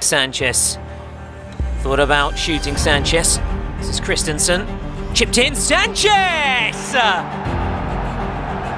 Sanches. Thought about shooting Sanches. This is Christensen. Chipped in, Sanches!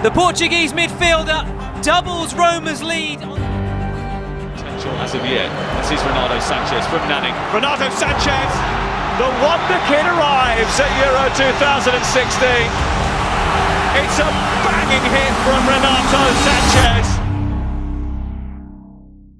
The Portuguese midfielder doubles Roma's lead. Potential as of yet. This is Renato Sanches from Munich. Renato Sanches! The Wonderkid arrives at Euro 2016. It's a banging hit from Renato Sanches.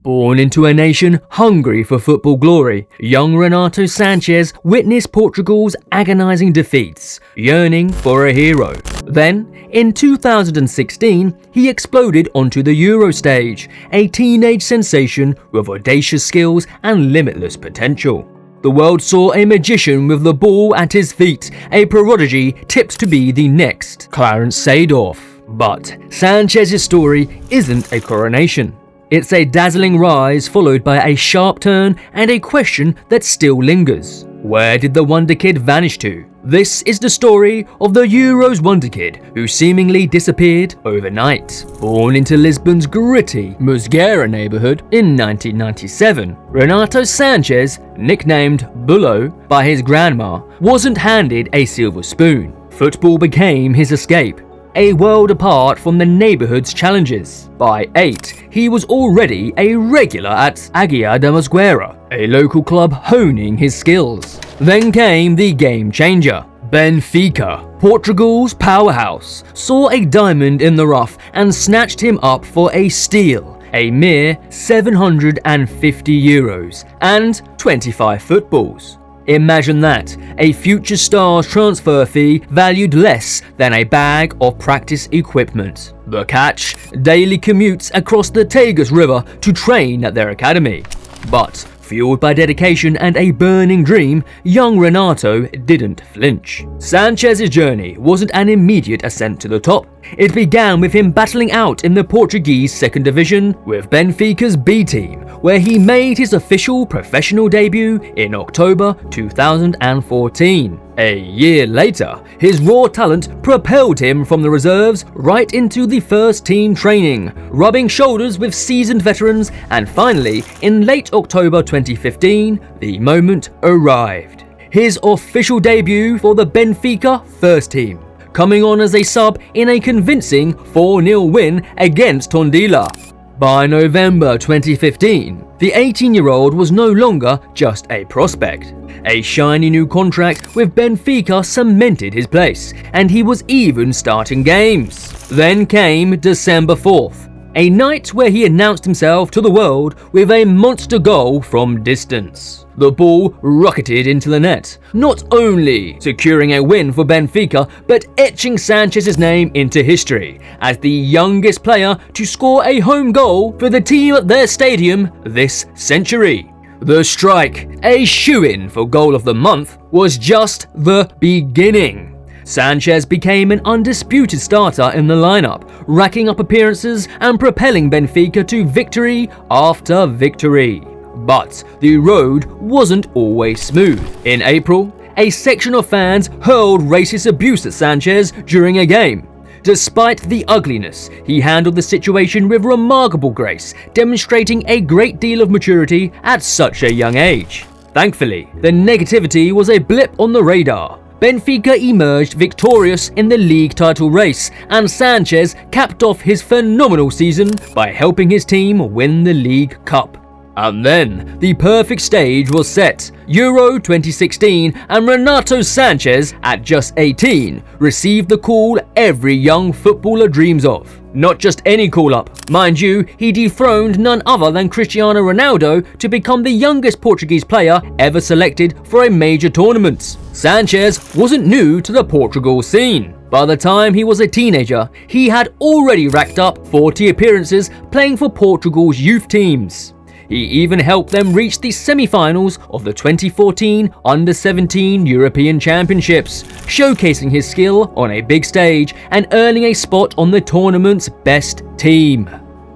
Born into a nation hungry for football glory, young Renato Sanches witnessed Portugal's agonising defeats, yearning for a hero. Then, in 2016, he exploded onto the Euro stage, a teenage sensation with audacious skills and limitless potential. The world saw a magician with the ball at his feet, a prodigy tipped to be the next Clarence Seedorf. But Sanchez's story isn't a coronation. It's a dazzling rise followed by a sharp turn and a question that still lingers. Where did the Wonderkid vanish to? This is the story of the Euros Wonderkid, who seemingly disappeared overnight. Born into Lisbon's gritty Musgueira neighbourhood in 1997, Renato Sanches, nicknamed Bullo by his grandma, wasn't handed a silver spoon. Football became his escape, a world apart from the neighbourhood's challenges. By 8, he was already a regular at Águia da Musgueira, a local club honing his skills. Then came the game changer. Benfica, Portugal's powerhouse, saw a diamond in the rough and snatched him up for a steal, a mere €750 and 25 footballs. Imagine that, a future star's transfer fee valued less than a bag of practice equipment. The catch? Daily commutes across the Tagus River to train at their academy. But, fueled by dedication and a burning dream, young Renato didn't flinch. Sanchez's journey wasn't an immediate ascent to the top. It began with him battling out in the Portuguese second division with Benfica's B team, where he made his official professional debut in October 2014. A year later, his raw talent propelled him from the reserves right into the first team training, rubbing shoulders with seasoned veterans, and finally, in late October 2015, the moment arrived. His official debut for the Benfica First Team, coming on as a sub in a convincing 4-0 win against Tondela. By November 2015, the 18-year-old was no longer just a prospect. A shiny new contract with Benfica cemented his place, and he was even starting games. Then came December 4th, a night where he announced himself to the world with a monster goal from distance. The ball rocketed into the net, not only securing a win for Benfica, but etching Sanchez's name into history as the youngest player to score a home goal for the team at their stadium this century. The strike, a shoo-in for goal of the month, was just the beginning. Sanches became an undisputed starter in the lineup, racking up appearances and propelling Benfica to victory after victory. But the road wasn't always smooth. In April, a section of fans hurled racist abuse at Sanches during a game. Despite the ugliness, he handled the situation with remarkable grace, demonstrating a great deal of maturity at such a young age. Thankfully, the negativity was a blip on the radar. Benfica emerged victorious in the league title race, and Sanches capped off his phenomenal season by helping his team win the League Cup. And then, the perfect stage was set. Euro 2016, and Renato Sanches, at just 18, received the call every young footballer dreams of. Not just any call-up. Mind you, he dethroned none other than Cristiano Ronaldo to become the youngest Portuguese player ever selected for a major tournament. Sanches wasn't new to the Portugal scene. By the time he was a teenager, he had already racked up 40 appearances playing for Portugal's youth teams. He even helped them reach the semi-finals of the 2014 Under-17 European Championships, showcasing his skill on a big stage and earning a spot on the tournament's best team.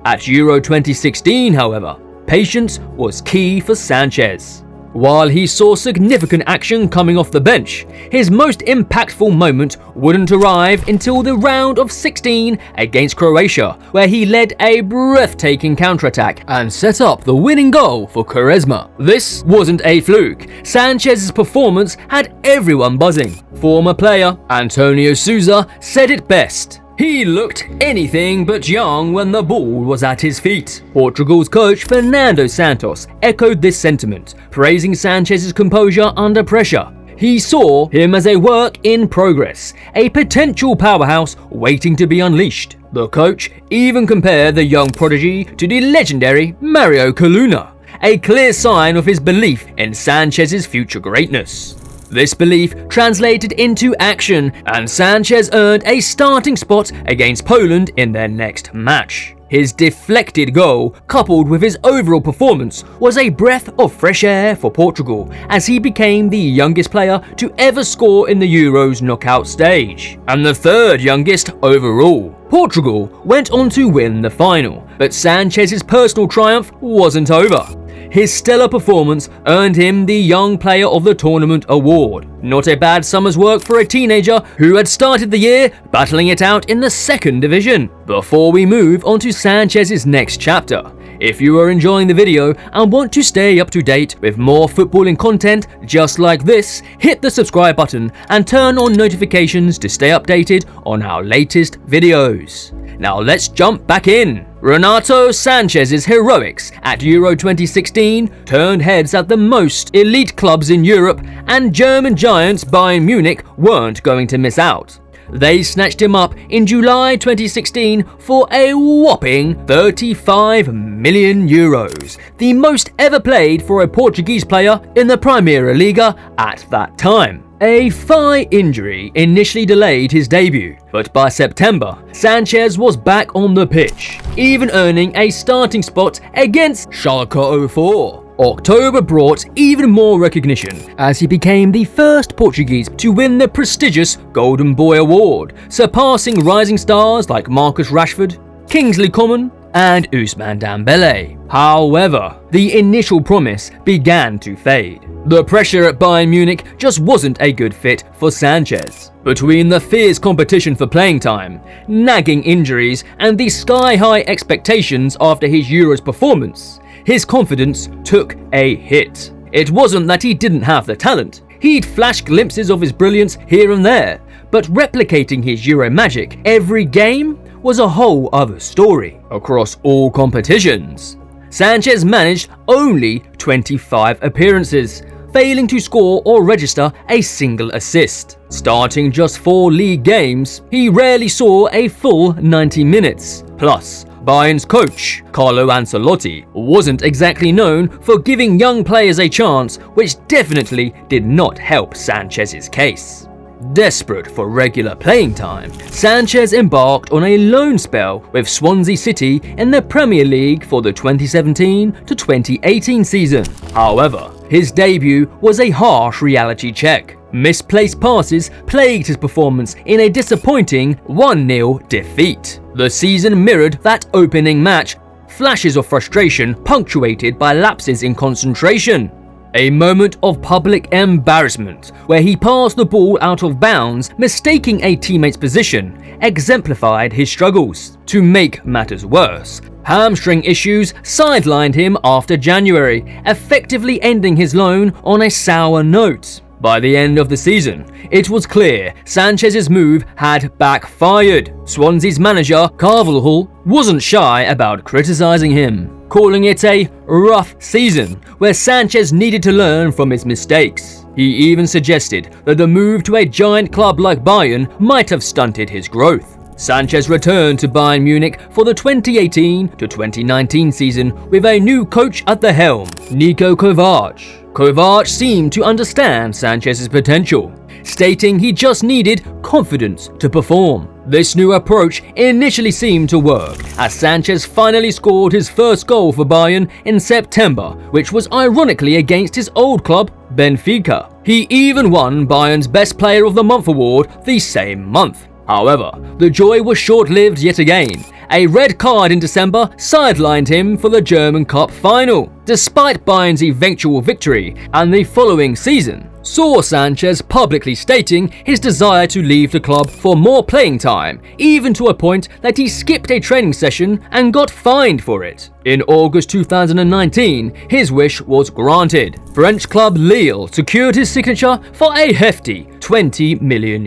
At Euro 2016, however, patience was key for Sanches. While he saw significant action coming off the bench, his most impactful moment wouldn't arrive until the round of 16 against Croatia, where he led a breathtaking counterattack and set up the winning goal for Quaresma. This wasn't a fluke. Sanchez's performance had everyone buzzing. Former player Antonio Sousa said it best. He looked anything but young when the ball was at his feet. Portugal's coach Fernando Santos echoed this sentiment, praising Sanchez's composure under pressure. He saw him as a work in progress, a potential powerhouse waiting to be unleashed. The coach even compared the young prodigy to the legendary Mario Coluna, a clear sign of his belief in Sanchez's future greatness. This belief translated into action, and Sanchez earned a starting spot against Poland in their next match. His deflected goal, coupled with his overall performance, was a breath of fresh air for Portugal, as he became the youngest player to ever score in the Euros knockout stage, and the third youngest overall. Portugal went on to win the final, but Sanchez's personal triumph wasn't over. His stellar performance earned him the Young Player of the Tournament award. Not a bad summer's work for a teenager who had started the year battling it out in the second division. Before we move on to Sanchez's next chapter, if you are enjoying the video and want to stay up to date with more footballing content just like this, hit the subscribe button and turn on notifications to stay updated on our latest videos. Now let's jump back in. Renato Sanchez's heroics at Euro 2016 turned heads at the most elite clubs in Europe, and German giants Bayern Munich weren't going to miss out. They snatched him up in July 2016 for a whopping 35 million euros, the most ever played for a Portuguese player in the Primeira Liga at that time. A thigh injury initially delayed his debut, but by September, Sanchez was back on the pitch, even earning a starting spot against Schalke 04. October brought even more recognition, as he became the first Portuguese to win the prestigious Golden Boy Award, surpassing rising stars like Marcus Rashford, Kingsley Coman, and Ousmane Dembele. However, the initial promise began to fade. The pressure at Bayern Munich just wasn't a good fit for Sanchez. Between the fierce competition for playing time, nagging injuries, and the sky-high expectations after his Euros performance, his confidence took a hit. It wasn't that he didn't have the talent. He'd flash glimpses of his brilliance here and there, but replicating his Euro magic every game was a whole other story. Across all competitions, Sanchez managed only 25 appearances, failing to score or register a single assist. Starting just 4 league games, he rarely saw a full 90 minutes. Plus, Bayern's coach, Carlo Ancelotti, wasn't exactly known for giving young players a chance, which definitely did not help Sanchez's case. Desperate for regular playing time, Sanchez embarked on a loan spell with Swansea City in the Premier League for the 2017 to 2018 season. However, his debut was a harsh reality check. Misplaced passes plagued his performance in a disappointing 1-0 defeat. The season mirrored that opening match, flashes of frustration punctuated by lapses in concentration. A moment of public embarrassment where he passed the ball out of bounds, mistaking a teammate's position, exemplified his struggles. To make matters worse, hamstring issues sidelined him after January, effectively ending his loan on a sour note. By the end of the season, it was clear Sanchez's move had backfired. Swansea's manager, Carvalhal, wasn't shy about criticising him, calling it a rough season where Sanchez needed to learn from his mistakes. He even suggested that the move to a giant club like Bayern might have stunted his growth. Sanchez returned to Bayern Munich for the 2018 to 2019 season with a new coach at the helm, Niko Kovac. Kovac seemed to understand Sanchez's potential, stating he just needed confidence to perform. This new approach initially seemed to work, as Sanchez finally scored his first goal for Bayern in September, which was ironically against his old club, Benfica. He even won Bayern's Best Player of the Month award the same month. However, the joy was short-lived yet again, a red card in December sidelined him for the German Cup final, despite Bayern's eventual victory, and the following season saw Sanches publicly stating his desire to leave the club for more playing time, even to a point that he skipped a training session and got fined for it. In August 2019, his wish was granted. French club Lille secured his signature for a hefty €20 million,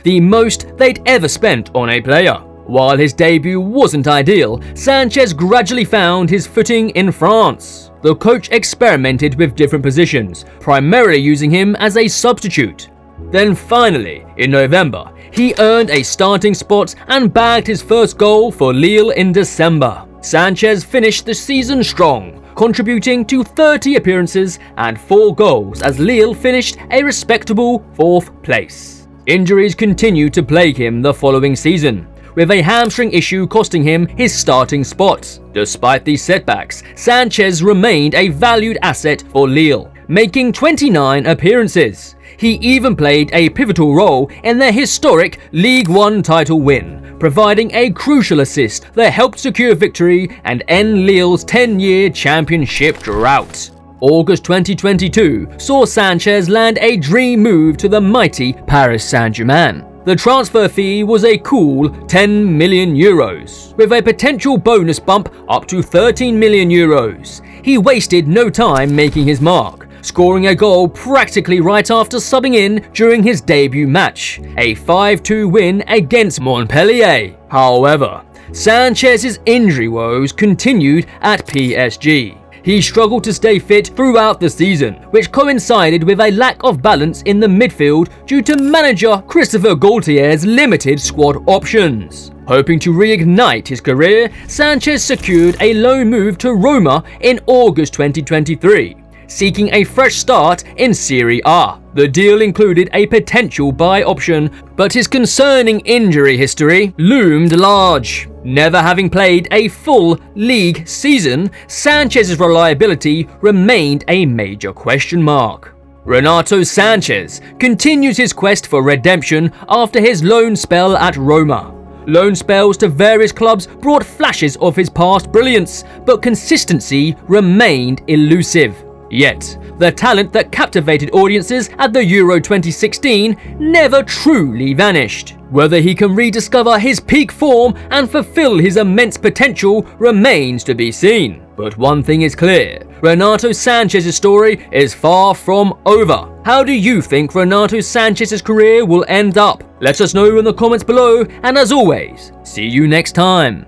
the most they'd ever spent on a player. While his debut wasn't ideal, Sanches gradually found his footing in France. The coach experimented with different positions, primarily using him as a substitute. Then finally, in November, he earned a starting spot and bagged his first goal for Lille in December. Sanches finished the season strong, contributing to 30 appearances and 4 goals as Lille finished a respectable 4th place. Injuries continued to plague him the following season, with a hamstring issue costing him his starting spot. Despite these setbacks, Sanches remained a valued asset for Lille, making 29 appearances. He even played a pivotal role in their historic Ligue 1 title win, providing a crucial assist that helped secure victory and end Lille's 10-year championship drought. August 2022 saw Sanches land a dream move to the mighty Paris Saint-Germain. The transfer fee was a cool €10 million, with a potential bonus bump up to €13 million. He wasted no time making his mark, scoring a goal practically right after subbing in during his debut match, a 5-2 win against Montpellier. However, Sanchez's injury woes continued at PSG. He struggled to stay fit throughout the season, which coincided with a lack of balance in the midfield due to manager Christopher Galtier's limited squad options. Hoping to reignite his career, Sanches secured a loan move to Roma in August 2023, seeking a fresh start in Serie A. The deal included a potential buy option, but his concerning injury history loomed large. Never having played a full league season, Sanchez's reliability remained a major question mark. Renato Sanches continues his quest for redemption after his loan spell at Roma. Loan spells to various clubs brought flashes of his past brilliance, but consistency remained elusive. Yet, the talent that captivated audiences at the Euro 2016 never truly vanished. Whether he can rediscover his peak form and fulfill his immense potential remains to be seen. But one thing is clear, Renato Sanches' story is far from over. How do you think Renato Sanches' career will end up? Let us know in the comments below, and as always, see you next time.